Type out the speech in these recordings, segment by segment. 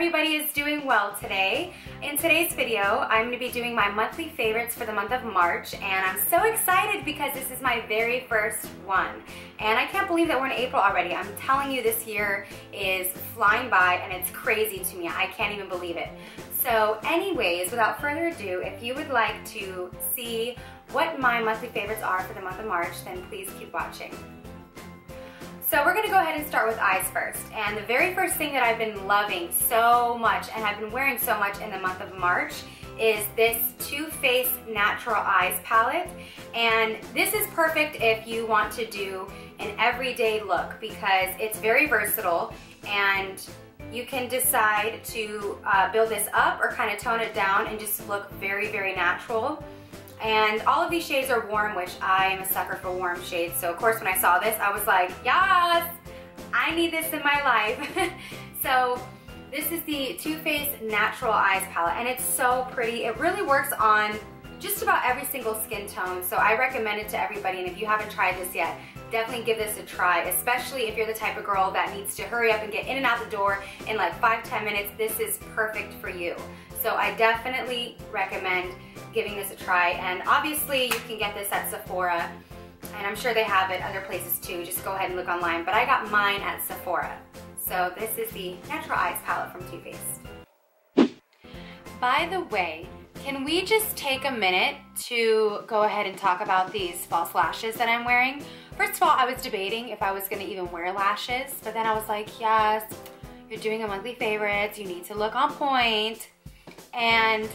everybody is doing well today. In today's video, I'm going to be doing my monthly favorites for the month of March, and I'm so excited because this is my very first one. And I can't believe that we're in April already. I'm telling you, this year is flying by and it's crazy to me. I can't even believe it. So anyways, without further ado, if you would like to see what my monthly favorites are for the month of March, then please keep watching. So we're gonna go ahead and start with eyes first. And the very first thing that I've been loving so much and I've been wearing so much in the month of March is this Too Faced Natural Eyes palette. And this is perfect if you want to do an everyday look because it's very versatile and you can decide to build this up or kind of tone it down and just look very, very natural. And all of these shades are warm, which I am a sucker for warm shades. So of course when I saw this, I was like, yes, I need this in my life. So this is the Too Faced Natural Eyes palette, and it's so pretty. It really works on just about every single skin tone. So I recommend it to everybody, and if you haven't tried this yet, definitely give this a try, especially if you're the type of girl that needs to hurry up and get in and out the door in like 5-10 minutes. This is perfect for you. So I definitely recommend giving this a try, and obviously you can get this at Sephora, and I'm sure they have it other places too. Just go ahead and look online, but I got mine at Sephora. So this is the Natural Eyes palette from Too Faced. By the way, can we just take a minute to go ahead and talk about these false lashes that I'm wearing? First of all, I was debating if I was gonna even wear lashes, but then I was like, yes, you're doing a monthly favorites, you need to look on point. And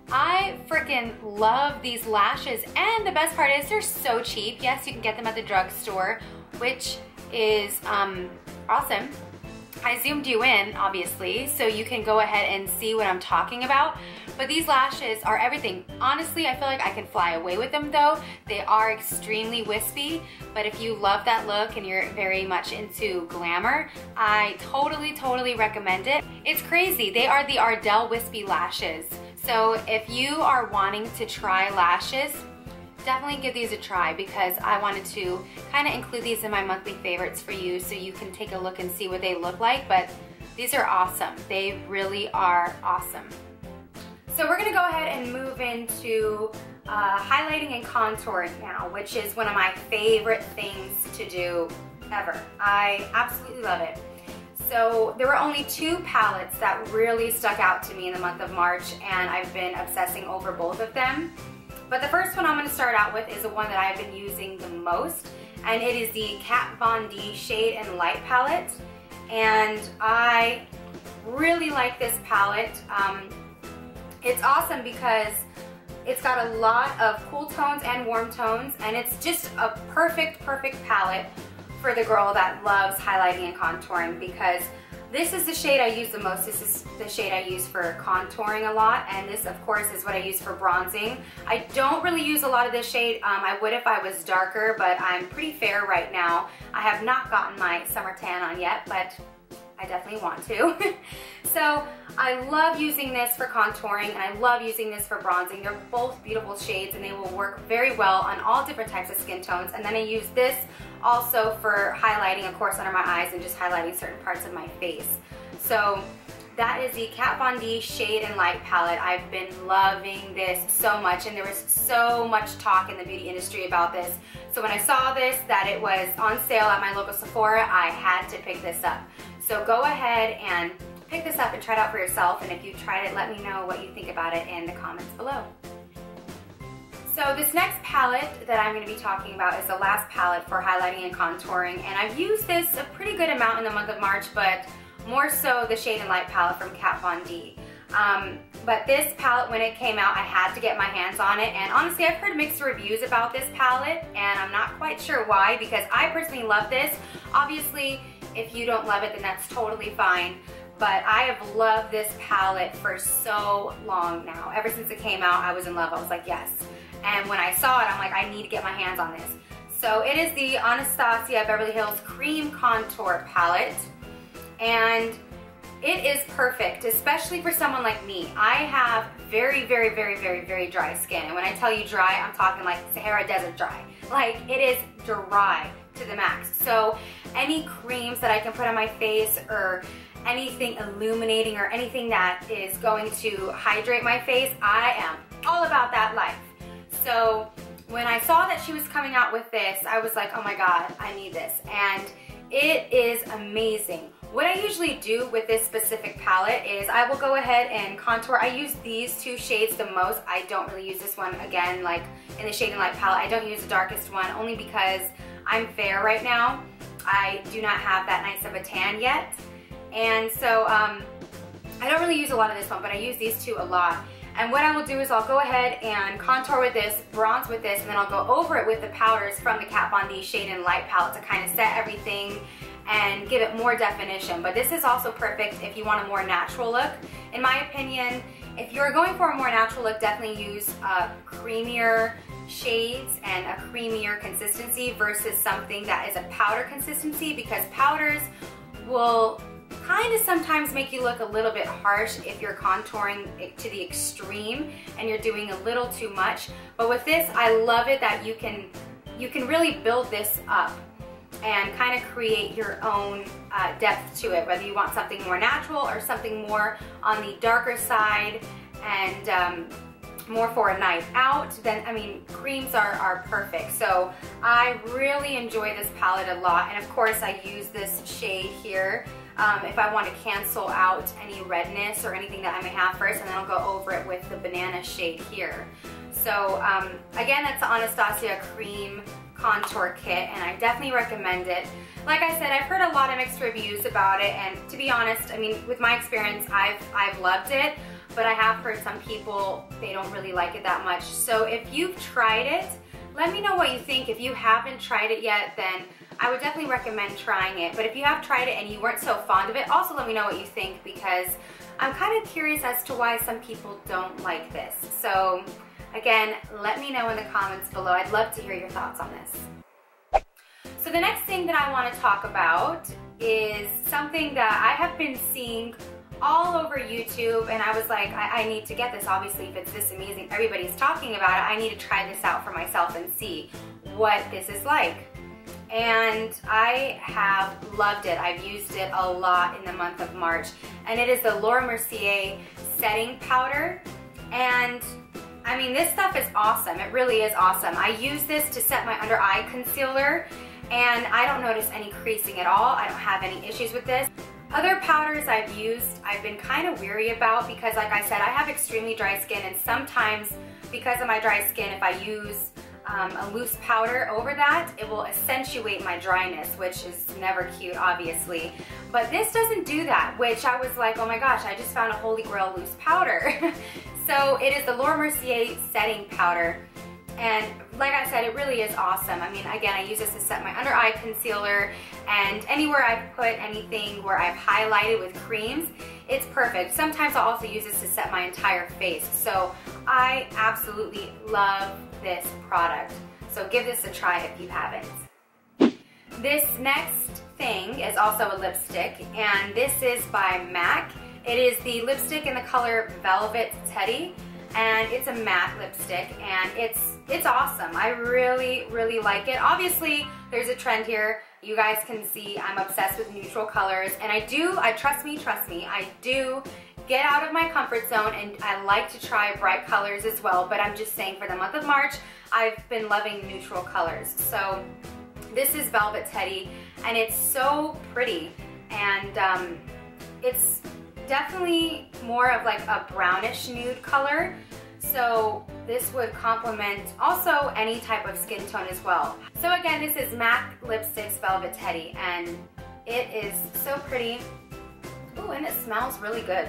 I freaking love these lashes, and the best part is they're so cheap. Yes, you can get them at the drugstore, which is awesome. I zoomed you in, obviously, so you can go ahead and see what I'm talking about. But these lashes are everything. Honestly, I feel like I can fly away with them though. They are extremely wispy, but if you love that look and you're very much into glamour, I totally recommend it. It's crazy. They are the Ardell Wispy Lashes. So if you are wanting to try lashes, definitely give these a try because I wanted to kind of include these in my monthly favorites for you so you can take a look and see what they look like. But these are awesome. They really are awesome. So we're gonna go ahead and move into highlighting and contouring now, which is one of my favorite things to do ever. I absolutely love it. So there were only two palettes that really stuck out to me in the month of March, and I've been obsessing over both of them. But the first one I'm going to start out with is the one that I've been using the most, and it is the Kat Von D Shade and Light palette. And I really like this palette. It's awesome because it's got a lot of cool tones and warm tones, and it's just a perfect palette for the girl that loves highlighting and contouring, because this is the shade I use the most. This is the shade I use for contouring a lot, and this of course is what I use for bronzing. I don't really use a lot of this shade. I would if I was darker, but I'm pretty fair right now. I have not gotten my summer tan on yet, but I definitely want to. So I love using this for contouring and I love using this for bronzing. They're both beautiful shades and they will work very well on all different types of skin tones. And then I use this also for highlighting, of course, under my eyes and just highlighting certain parts of my face. So that is the Kat Von D Shade and Light palette. I've been loving this so much, and there was so much talk in the beauty industry about this. So when I saw this, that it was on sale at my local Sephora, I had to pick this up. So go ahead and pick this up and try it out for yourself, and if you tried it, let me know what you think about it in the comments below. So this next palette that I'm going to be talking about is the last palette for highlighting and contouring, and I've used this a pretty good amount in the month of March, but more so the Shade and Light palette from Kat Von D. But this palette, when it came out, I had to get my hands on it, and honestly I've heard mixed reviews about this palette, and I'm not quite sure why, because I personally love this. Obviously, if you don't love it, then that's totally fine. But I have loved this palette for so long now. Ever since it came out, I was in love. I was like, yes. And when I saw it, I'm like, I need to get my hands on this. So it is the Anastasia Beverly Hills Cream Contour Palette. And it is perfect, especially for someone like me. I have very dry skin. And when I tell you dry, I'm talking like Sahara Desert dry. Like, it is dry to the max. So any creams that I can put on my face or anything illuminating or anything that is going to hydrate my face. I am all about that life. So when I saw that she was coming out with this, I was like, oh my God, I need this. And it is amazing. What I usually do with this specific palette is I will go ahead and contour. I use these two shades the most. I don't really use this one, again, like in the Shade and Light palette. I don't use the darkest one only because I'm fair right now. I do not have that nice of a tan yet. And so I don't really use a lot of this one, but I use these two a lot. And what I will do is I'll go ahead and contour with this, bronze with this, and then I'll go over it with the powders from the Kat Von D Shade and Light palette to kind of set everything and give it more definition. But this is also perfect if you want a more natural look. In my opinion, if you're going for a more natural look, definitely use creamier shades and a creamier consistency versus something that is a powder consistency, because powders will kind of sometimes make you look a little bit harsh if you're contouring it to the extreme and you're doing a little too much. But with this, I love it that you can really build this up and kind of create your own depth to it, whether you want something more natural or something more on the darker side and more for a night out. Then, I mean, creams are perfect. So I really enjoy this palette a lot. And of course I use this shade here if I want to cancel out any redness or anything that I may have first, and then I'll go over it with the banana shade here. So again, that's the Anastasia Cream Contour Kit, and I definitely recommend it. Like I said, I've heard a lot of mixed reviews about it, and to be honest, I mean, with my experience, I've loved it, but I have heard some people, they don't really like it that much. So if you've tried it, let me know what you think. If you haven't tried it yet, then I would definitely recommend trying it. But if you have tried it and you weren't so fond of it, also let me know what you think, because I'm kind of curious as to why some people don't like this. So again, let me know in the comments below. I'd love to hear your thoughts on this. So the next thing that I want to talk about is something that I have been seeing all over YouTube, and I was like, I need to get this. Obviously, if it's this amazing, everybody's talking about it, I need to try this out for myself and see what this is like. And I have loved it. I've used it a lot in the month of March, and it is the Laura Mercier setting powder. And I mean, this stuff is awesome. It really is awesome. I use this to set my under eye concealer, and I don't notice any creasing at all. I don't have any issues with this. Other powders I've used, I've been kind of weary about because, like I said, I have extremely dry skin, and sometimes because of my dry skin, if I use a loose powder over that, it will accentuate my dryness, which is never cute, obviously. But this doesn't do that, which I was like, oh my gosh, I just found a holy grail loose powder. So it is the Laura Mercier setting powder. And like I said, it really is awesome. I mean, again, I use this to set my under eye concealer, and anywhere I've put anything where I've highlighted with creams, it's perfect. Sometimes I'll also use this to set my entire face. So I absolutely love this product. So give this a try if you haven't. This next thing is also a lipstick, and this is by MAC. It is the lipstick in the color Velvet Teddy, and it's a matte lipstick, and it's awesome. I really, really like it. Obviously, there's a trend here. You guys can see I'm obsessed with neutral colors, and trust me, I do get out of my comfort zone, and I like to try bright colors as well, but I'm just saying for the month of March, I've been loving neutral colors. So this is Velvet Teddy, and it's so pretty, and it's definitely more of like a brownish nude color. So this would complement also any type of skin tone as well. So again, this is MAC Lipsticks Velvet Teddy, and it is so pretty. Ooh, and it smells really good.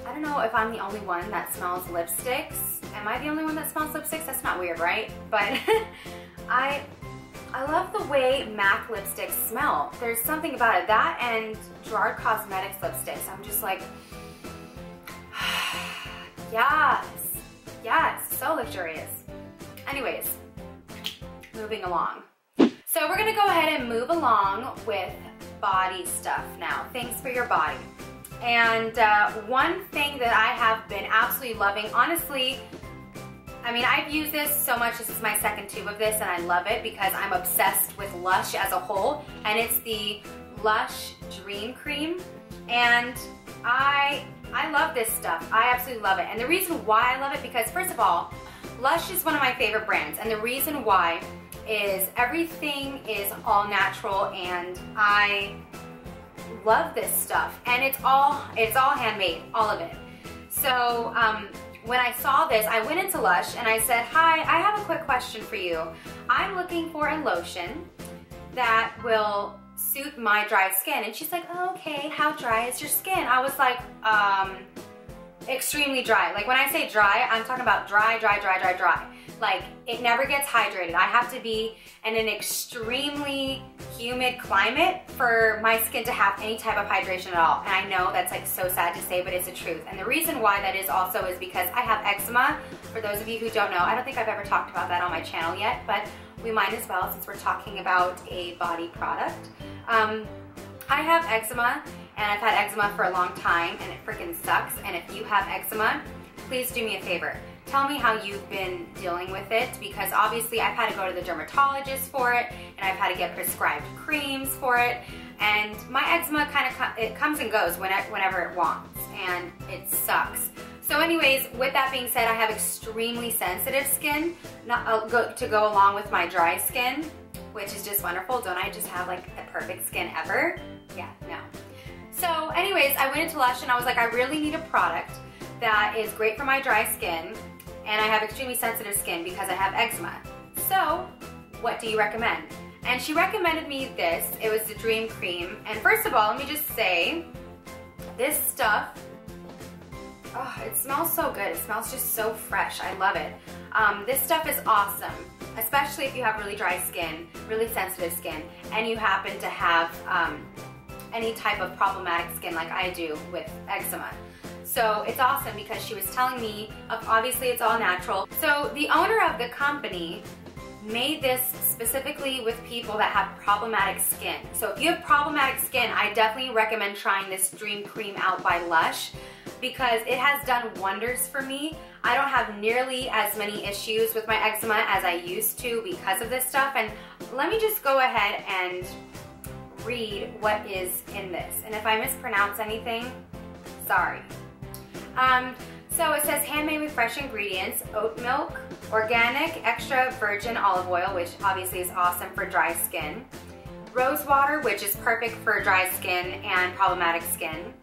I don't know if I'm the only one that smells lipsticks. Am I the only one that smells lipsticks? That's not weird, right? But I love the way MAC lipsticks smell. There's something about it. That and Gerard Cosmetics lipsticks. I'm just like, yes, yes, so luxurious. Anyways, moving along. So we're gonna go ahead and move along with body stuff now, things for your body. And one thing that I have been absolutely loving, honestly, I mean, I've used this so much. This is my second tube of this, and I love it because I'm obsessed with Lush as a whole, and it's the Lush Dream Cream. And I love this stuff. I absolutely love it. And the reason why I love it, because first of all, Lush is one of my favorite brands. And the reason why is everything is all natural, and I love this stuff. And it's all handmade, all of it. So when I saw this, I went into Lush and I said, hi, I have a quick question for you. I'm looking for a lotion that will suit my dry skin. And she's like, oh, okay, how dry is your skin? I was like, extremely dry. Like when I say dry, I'm talking about dry. Like it never gets hydrated. I have to be in an extremely humid climate for my skin to have any type of hydration at all. And I know that's like so sad to say, but it's the truth. And the reason why that is also is because I have eczema. For those of you who don't know, I don't think I've ever talked about that on my channel yet, but we might as well since we're talking about a body product. I have eczema, and I've had eczema for a long time, and it freaking sucks. And if you have eczema, please do me a favor. Tell me how you've been dealing with it, because obviously I've had to go to the dermatologist for it, and I've had to get prescribed creams for it, and my eczema it comes and goes whenever it wants, and it sucks. So anyways, with that being said, I have extremely sensitive skin to go along with my dry skin, which is just wonderful. Don't I just have like the perfect skin ever? Yeah, no. So anyways, I went into Lush and I was like, I really need a product that is great for my dry skin, and I have extremely sensitive skin because I have eczema. So what do you recommend? And she recommended me this. It was the Dream Cream. And first of all, let me just say, this stuff, oh, it smells so good. It smells just so fresh. I love it. This stuff is awesome, especially if you have really dry skin, really sensitive skin, and you happen to have any type of problematic skin like I do with eczema. So it's awesome because she was telling me, obviously it's all natural. So the owner of the company made this specifically with people that have problematic skin. So if you have problematic skin, I definitely recommend trying this Dream Cream out by Lush because it has done wonders for me. I don't have nearly as many issues with my eczema as I used to because of this stuff. And let me just go ahead and read what is in this. And if I mispronounce anything, sorry. So it says handmade with fresh ingredients, oat milk, organic extra virgin olive oil, which obviously is awesome for dry skin, rose water, which is perfect for dry skin and problematic skin,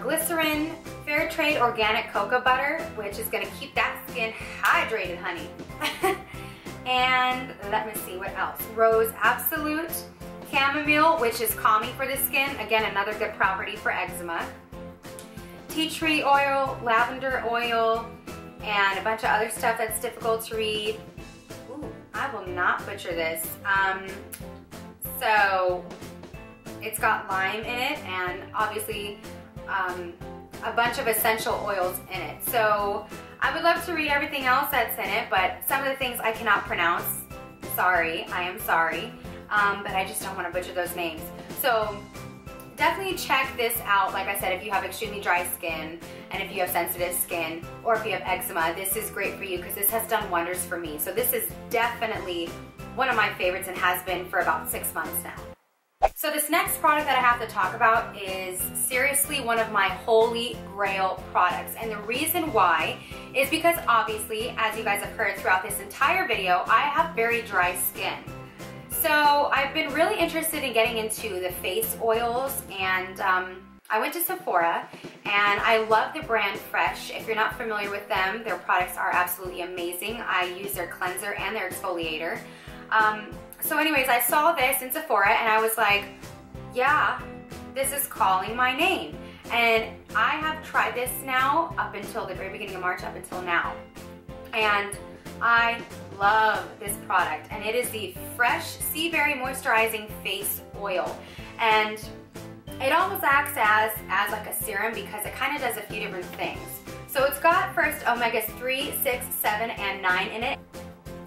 glycerin, fair trade organic cocoa butter, which is going to keep that skin hydrated, honey. And let me see what else. Rose Absolute, chamomile, which is calming for the skin. Again, another good property for eczema. Tea tree oil, lavender oil, and a bunch of other stuff that's difficult to read. Ooh, I will not butcher this. So it's got lime in it, and obviously a bunch of essential oils in it. So I would love to read everything else that's in it, but some of the things I cannot pronounce. Sorry, I am sorry, but I just don't want to butcher those names. So definitely check this out. Like I said, if you have extremely dry skin and if you have sensitive skin or if you have eczema, this is great for you because this has done wonders for me. So this is definitely one of my favorites and has been for about 6 months now. So this next product that I have to talk about is seriously one of my holy grail products. And the reason why is because obviously, as you guys have heard throughout this entire video, I have very dry skin. So I've been really interested in getting into the face oils, and I went to Sephora and I love the brand Fresh. If you're not familiar with them, their products are absolutely amazing. I use their cleanser and their exfoliator. So anyways, I saw this in Sephora and I was like, yeah, this is calling my name. And I have tried this now up until the very beginning of March, up until now. And I love this product, and it is the Fresh Sea Berry Moisturizing Face Oil. And it almost acts as like a serum because it kind of does a few different things. So it's got first omegas 3, 6, 7, and 9 in it.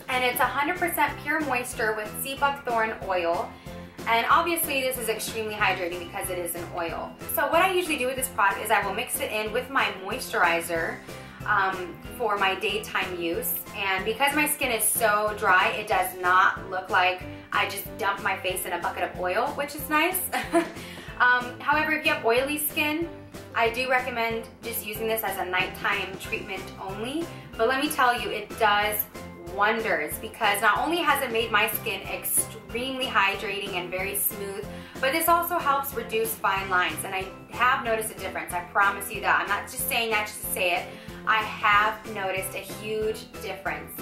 And it's 100% pure moisture with sea buckthorn oil. And obviously this is extremely hydrating because it is an oil. So what I usually do with this product is I will mix it in with my moisturizer for my daytime use. And because my skin is so dry, it does not look like I just dumped my face in a bucket of oil, which is nice. However, if you have oily skin, I do recommend just using this as a nighttime treatment only. But let me tell you, it does wonders, because not only has it made my skin extremely hydrating and very smooth, but this also helps reduce fine lines, and I have noticed a difference. I promise you that. I'm not just saying that just to say it. I have noticed a huge difference.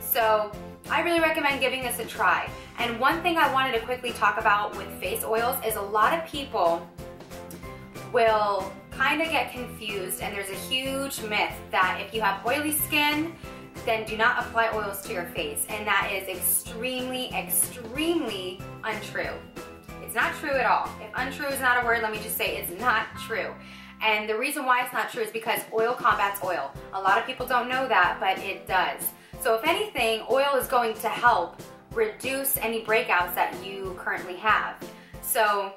So I really recommend giving this a try. And one thing I wanted to quickly talk about with face oils is a lot of people will kind of get confused, and there's a huge myth that if you have oily skin, then do not apply oils to your face, and that is extremely, extremely untrue. It's not true at all. If untrue is not a word, let me just say it's not true. And the reason why it's not true is because oil combats oil. A lot of people don't know that, but it does. So if anything, oil is going to help reduce any breakouts that you currently have. So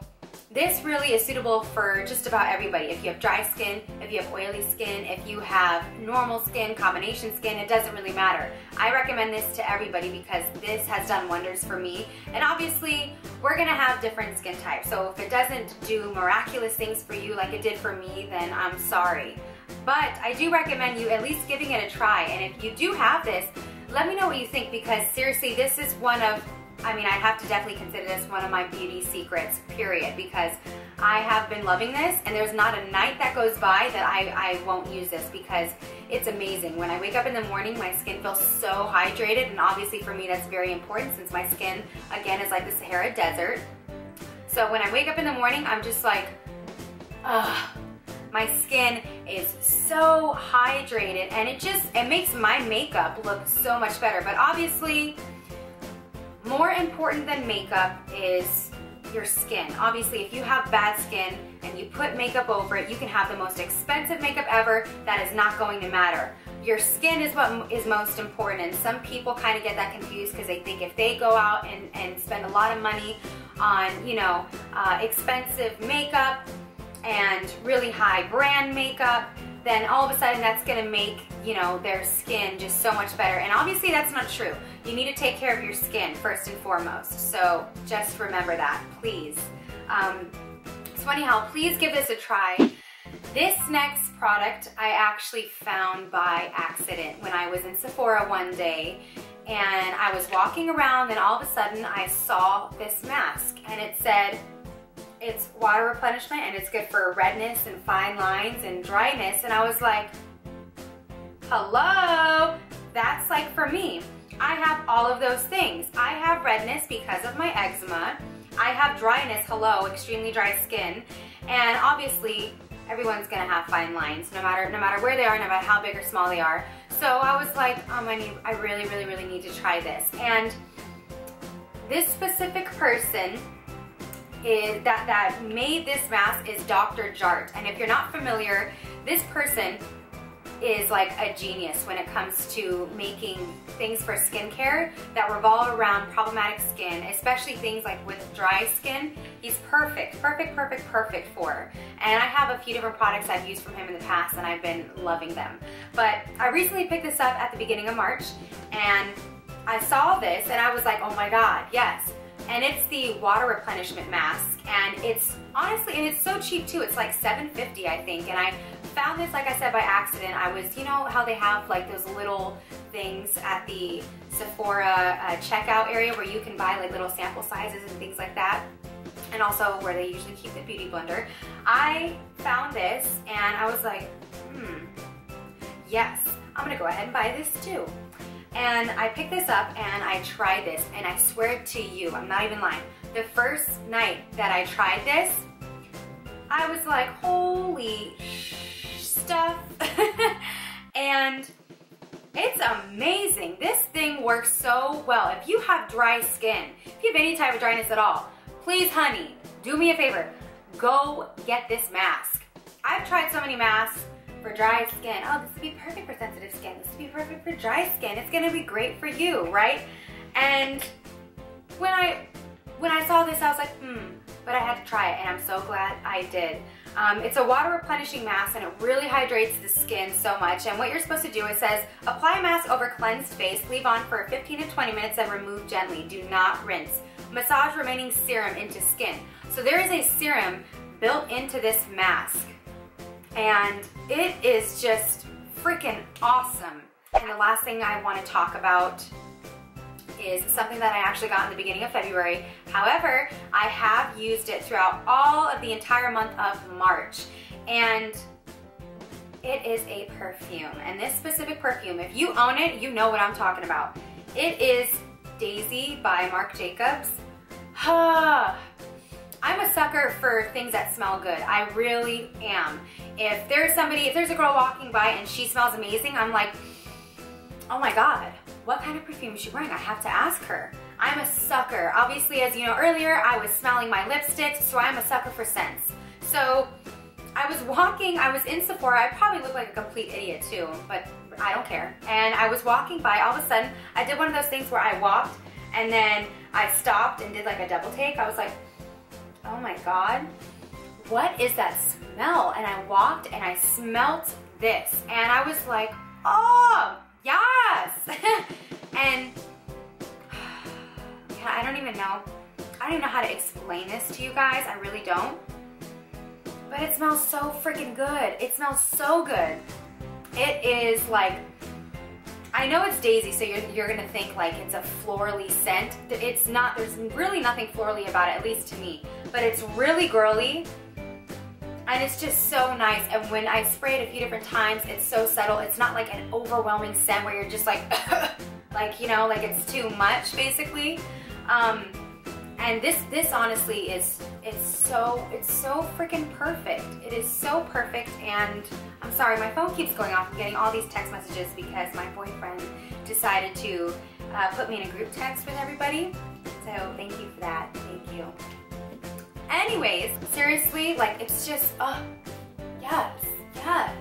this really is suitable for just about everybody. If you have dry skin, if you have oily skin, if you have normal skin, combination skin, it doesn't really matter. I recommend this to everybody because this has done wonders for me. And obviously, we're gonna have different skin types. So if it doesn't do miraculous things for you like it did for me, then I'm sorry. But I do recommend you at least giving it a try. And if you do have this, let me know what you think, because seriously, this is one of, I mean, I have to definitely consider this one of my beauty secrets, period, because I have been loving this, and there's not a night that goes by that I won't use this, because it's amazing. When I wake up in the morning, my skin feels so hydrated, and obviously for me that's very important since my skin, again, is like the Sahara Desert. So when I wake up in the morning, I'm just like, ugh. My skin is so hydrated, and it makes my makeup look so much better. But obviously, more important than makeup is your skin. Obviously, if you have bad skin and you put makeup over it, you can have the most expensive makeup ever. That is not going to matter. Your skin is what is most important, and some people kind of get that confused because they think if they go out and spend a lot of money on, you know, expensive makeup and really high brand makeup, then all of a sudden that's gonna make, you know, their skin just so much better. And obviously that's not true. You need to take care of your skin first and foremost. So just remember that, please. So anyhow, please give this a try. This next product I actually found by accident when I was in Sephora one day, and I was walking around, and all of a sudden I saw this mask, and it said it's water replenishment and it's good for redness and fine lines and dryness, and I was like, hello, that's like for me. I have all of those things. I have redness because of my eczema. I have dryness, hello, extremely dry skin, and obviously everyone's gonna have fine lines no matter where they are, no matter how big or small they are. So I was like, I really need to try this. And this specific person that made this mask is Dr. Jart. And if you're not familiar, this person is like a genius when it comes to making things for skincare that revolve around problematic skin, especially things like with dry skin. He's perfect for. And I have a few different products I've used from him in the past, and I've been loving them. But I recently picked this up at the beginning of March, and I saw this and I was like, oh my god, yes. And it's the water replenishment mask, and it's honestly, and it's so cheap too. It's like $7.50 I think, and I found this, like I said, by accident. I was, you know how they have like those little things at the Sephora checkout area where you can buy like little sample sizes and things like that, and also where they usually keep the beauty blender. I found this and I was like, yes, I'm gonna go ahead and buy this too. And I picked this up and I tried this, and I swear to you, I'm not even lying, the first night that I tried this, I was like, holy stuff. And it's amazing. This thing works so well. If you have dry skin, if you have any type of dryness at all, please, honey, do me a favor. Go get this mask. I've tried so many masks for dry skin. Oh, this would be perfect for sensitive skin. This would be perfect for dry skin. It's gonna be great for you, right? And when I saw this, I was like, but I had to try it, and I'm so glad I did. It's a water replenishing mask, and it really hydrates the skin so much. And what you're supposed to do, it says, apply mask over cleansed face, leave on for 15 to 20 minutes, and remove gently. Do not rinse. Massage remaining serum into skin. So there is a serum built into this mask. And it is just freaking awesome. And the last thing I want to talk about is something that I actually got in the beginning of February. However, I have used it throughout all of the entire month of March. And it is a perfume. And this specific perfume, if you own it, you know what I'm talking about. It is Daisy by Marc Jacobs. I'm a sucker for things that smell good. I really am. If there's a girl walking by and she smells amazing, I'm like, oh my God, what kind of perfume is she wearing? I have to ask her. I'm a sucker. Obviously, as you know earlier, I was smelling my lipsticks, so I'm a sucker for scents. So I was in Sephora. I probably look like a complete idiot too, but I don't care. And I was walking by, all of a sudden, I did one of those things where I walked and then I stopped and did like a double take. I was like, oh my God, what is that smell? And I walked and I smelt this and I was like, oh, yes. And yeah, I don't even know how to explain this to you guys. I really don't. But it smells so freaking good. It smells so good. It is like, I know it's Daisy, so you're gonna think like it's a florally scent. It's not, there's really nothing florally about it, at least to me. But it's really girly, and it's just so nice. And when I spray it a few different times, it's so subtle. It's not like an overwhelming scent where you're just like, like, you know, like it's too much, basically. And this honestly it's so freaking perfect. It is so perfect. And I'm sorry, my phone keeps going off. I'm getting all these text messages because my boyfriend decided to put me in a group text with everybody. So thank you for that. Thank you. Anyways, seriously, like it's just, oh, yes, yes,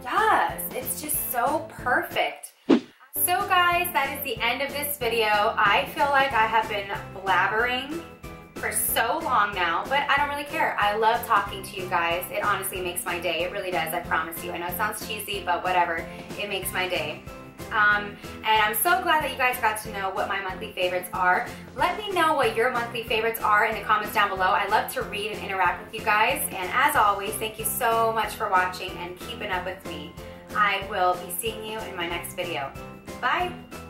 yes. It's just so perfect. So guys, that is the end of this video. I feel like I have been blabbering for so long now, but I don't really care. I love talking to you guys. It honestly makes my day. It really does, I promise you. I know it sounds cheesy, but whatever. It makes my day. And I'm so glad that you guys got to know what my monthly favorites are. Let me know what your monthly favorites are in the comments down below. I love to read and interact with you guys. And as always, thank you so much for watching and keeping up with me. I will be seeing you in my next video. Bye!